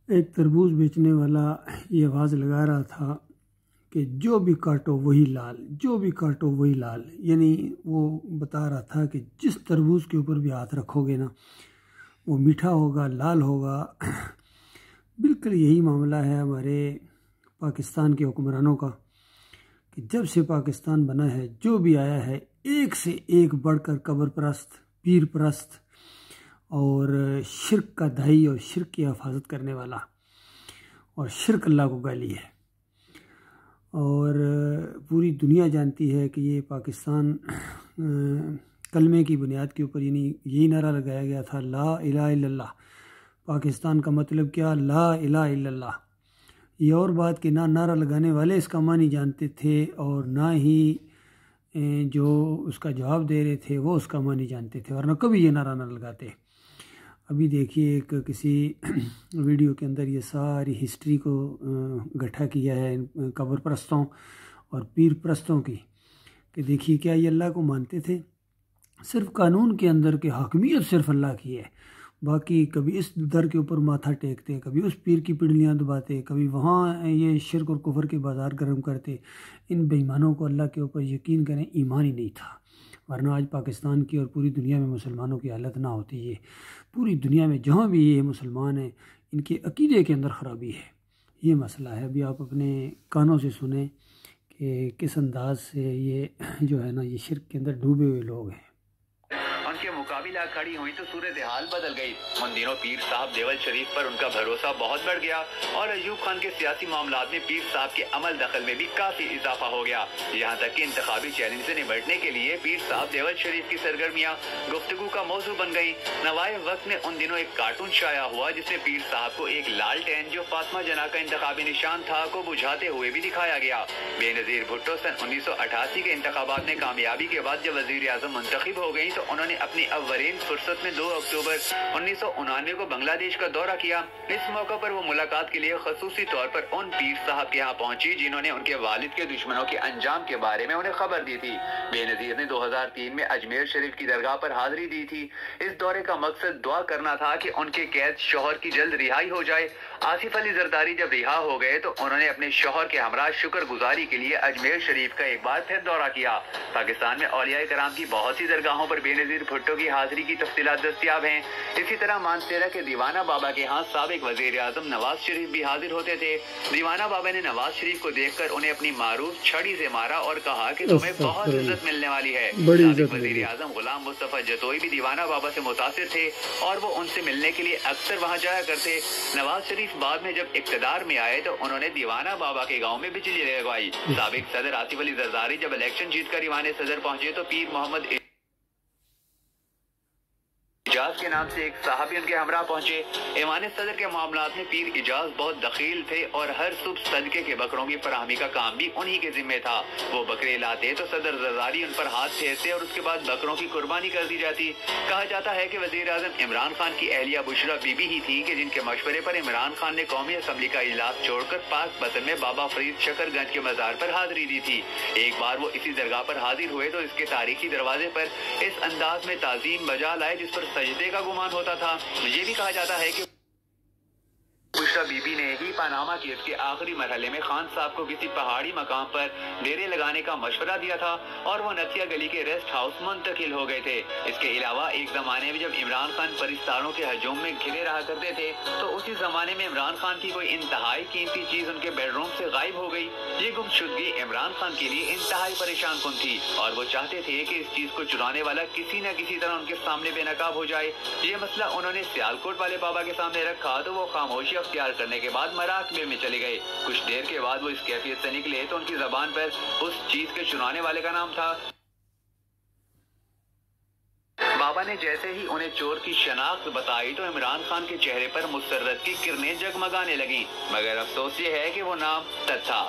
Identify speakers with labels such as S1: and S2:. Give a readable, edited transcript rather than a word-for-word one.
S1: ایک تربوز بیچنے والا یہ آواز لگا رہا تھا کہ جو بھی کاٹو وہی لال، جو بھی کاٹو وہی لال، یعنی وہ بتا رہا تھا کہ جس تربوز کے اوپر بھی ہاتھ رکھو گے نا وہ میٹھا ہوگا، لال ہوگا۔ بالکل یہی معاملہ ہے ہمارے پاکستان کے حکمرانوں کا کہ جب سے پاکستان بنا ہے جو بھی آیا ہے ایک سے ایک بڑھ کر قبر پرست، پیر پرست اور شرک کا دائی اور شرک کی حفاظت کرنے والا، اور شرک اللہ کو گالی ہے۔ اور پوری دنیا جانتی ہے کہ یہ پاکستان کلمے کی بنیاد کے اوپر یہی نعرہ لگایا گیا تھا، لا الہ الا اللہ۔ پاکستان کا مطلب کیا؟ لا الہ الا اللہ۔ یہ اور بات کہ نہ نعرہ لگانے والے اس کا معنی جانتے تھے اور نہ ہی جو اس کا جواب دے رہے تھے وہ اس کا معنی جانتے تھے، ورنہ کبھی یہ نعرہ نہ لگاتے۔ ابھی دیکھیے ایک کسی ویڈیو کے اندر یہ ساری ہسٹری کو گٹھا کیا ہے قبر پرستوں اور پیر پرستوں کی، کہ دیکھیے کیا یہ اللہ کو مانتے تھے؟ صرف قانون کے اندر کہ حاکمیت صرف اللہ کی ہے، باقی کبھی اس در کے اوپر ماتھا ٹیکتے، کبھی اس پیر کی پنڈلیاں دباتے، کبھی وہاں یہ شرک اور کفر کے بازار گرم کرتے۔ ان بے ایمانوں کو اللہ کے اوپر یقین کریں ایمان ہی نہیں تھا، ورنہ آج پاکستان کی اور پوری دنیا میں مسلمانوں کی حالت نہ ہوتی۔ یہ پوری دنیا میں جہاں بھی یہ مسلمان ہیں ان کے عقیدے کے اندر خرابی ہے، یہ مسئلہ ہے۔ ابھی آپ اپنے کانوں سے سنیں کہ کس انداز سے یہ جو ہے نا یہ شرک کے اندر ڈوبے ہوئے لوگ ہیں۔
S2: ان کے مقابلہ کھڑی ہوئی تو صورتحال بدل گئی۔ ان دنوں پیر صاحب دیول شریف پر ان کا بھروسہ بہت بڑھ گیا اور ایوب خان کے سیاسی معاملات میں پیر صاحب کے عمل دخل میں بھی کافی اضافہ ہو گیا، یہاں تک کہ انتخابی چیلنج سے نمٹنے کے لیے پیر صاحب دیول شریف کی سرگرمیاں گفتگو کا موضوع بن گئی۔ نوائے وقت میں ان دنوں ایک کارٹون شائع ہوا جس میں پیر صاحب کو ایک لالٹین جو فاطمہ جناح کا انتخابی نشان تھا کو بجھاتے ہوئے بھی دکھایا گیا۔ بے نظیر بھٹو سن 1988 کے انتخابات میں کامیابی کے بعد جب وزیر اعظم منتخب ہو گئی تو انہوں نے اپنی اولین فرصت میں 2 اکتوبر 1999 کو بنگلہ دیش کا دورہ کیا۔ اس موقع پر وہ ملاقات کے لیے خصوصی طور پر ان پیر صاحب کے ہاں پہنچی جنہوں نے ان کے والد کے دشمنوں کے انجام کے بارے میں انہیں خبر دی تھی۔ بے نظیر نے 2003 میں اجمیر شریف کی درگاہ پر حاضری دی تھی۔ اس دورے کا مقصد دعا کرنا تھا کہ ان کے قید شوہر کی جلد رہائی ہو جائے۔ آصف علی زرداری جب رہا ہو گئے تو انہوں نے اپنے شوہر کے ہمراہ شکر گزاری کے لیے اجمیر شریف کا ایک بار پھر دورہ کیا۔ پاکستان میں اولیاء کرام کی بہت سی درگاہوں پر بے نظیر بھٹو کی حاضری کی تفصیلات دستیاب ہیں۔ اسی طرح مانسیرا کے دیوانہ بابا کے ہاں سابق وزیر اعظم نواز شریف بھی حاضر ہوتے تھے۔ دیوانہ بابا نے نواز شریف کو دیکھ کر انہیں اپنی معروف چھڑی سے مارا اور کہا کہ تمہیں بہت عزت ملنے والی ہے۔ سابق وزیر اعظم غلام مصطفیٰ جتوئی بھی دیوانہ بابا سے متاثر تھے اور وہ ان سے ملنے کے لیے اکثر وہاں جایا کرتے۔ نواز شریف بعد میں جب اقتدار میں آئے تو انہوں نے دیوانہ بابا کے گاؤں میں بجلی لگوائی۔ سابق صدر آصف علی زرداری جب الیکشن جیت کر ایوان صدر پہنچے تو پیر محمد اجاز کے نام سے ایک صحابی ان کے ہمراہ پہنچے۔ ایوان صدر کے معاملات میں پیر اجاز بہت دخیل تھے اور ہر صبح صدقے کے بکروں کی فراہمی کا کام بھی انہی کے ذمہ تھا۔ وہ بکرے لاتے تو صدر زرداری ان پر ہاتھ پھیرتے اور اس کے بعد بکروں کی قربانی کر دی جاتی۔ کہا جاتا ہے کہ وزیر اعظم عمران خان کی اہلیہ بشرا بی بی ہی تھی کہ جن کے مشورے پر عمران خان نے قومی اسمبلی کا اجلاس چھوڑ کر پاک وطن میں بابا فرید شکر گنج کے مزار پر حاضری دی تھی۔ ایک بار وہ اسی درگاہ پر حاضر ہوئے تو اس کے تاریخی دروازے پر اس انداز میں تعظیم بجا لائے جس پر سجدے کا گمان ہوتا تھا۔ یہ بھی کہا جاتا ہے کہ بشرا بی بی نے ہی پاناما کیس کے آخری مرحلے میں خان صاحب کو کسی پہاڑی مقام پر ڈیرے لگانے کا مشورہ دیا تھا اور وہ نتیا گلی کے ریسٹ ہاؤس منتقل ہو گئے تھے۔ اس کے علاوہ ایک زمانے میں جب عمران خان پرستاروں کے ہجوم میں گھرے رہا کرتے تھے تو اسی زمانے میں عمران خان کی کوئی انتہائی قیمتی چیز ان کے بیڈ روم سے غائب ہو گئی۔ یہ گمشدگی عمران خان کے لیے انتہائی پریشان کن تھی اور وہ چاہتے تھے کہ اس چیز کو چرانے والا کسی نہ کسی طرح ان کے سامنے بے نقاب ہو جائے۔ یہ مسئلہ انہوں نے سیالکوٹ والے بابا کے سامنے رکھا تو وہ خاموشی اختیار کرنے کے بعد مراقبے میں چلے گئے۔ کچھ دیر کے بعد وہ اس کیفیت سے نکلے تو ان کی زبان پر اس چیز کے چرانے والے کا نام تھا۔ بابا نے جیسے ہی انہیں چور کی شناخت بتائی تو عمران خان کے چہرے پر مسرت کی کرنیں جگمگانے لگیں، مگر افسوس یہ ہے کہ وہ نام سچ تھا۔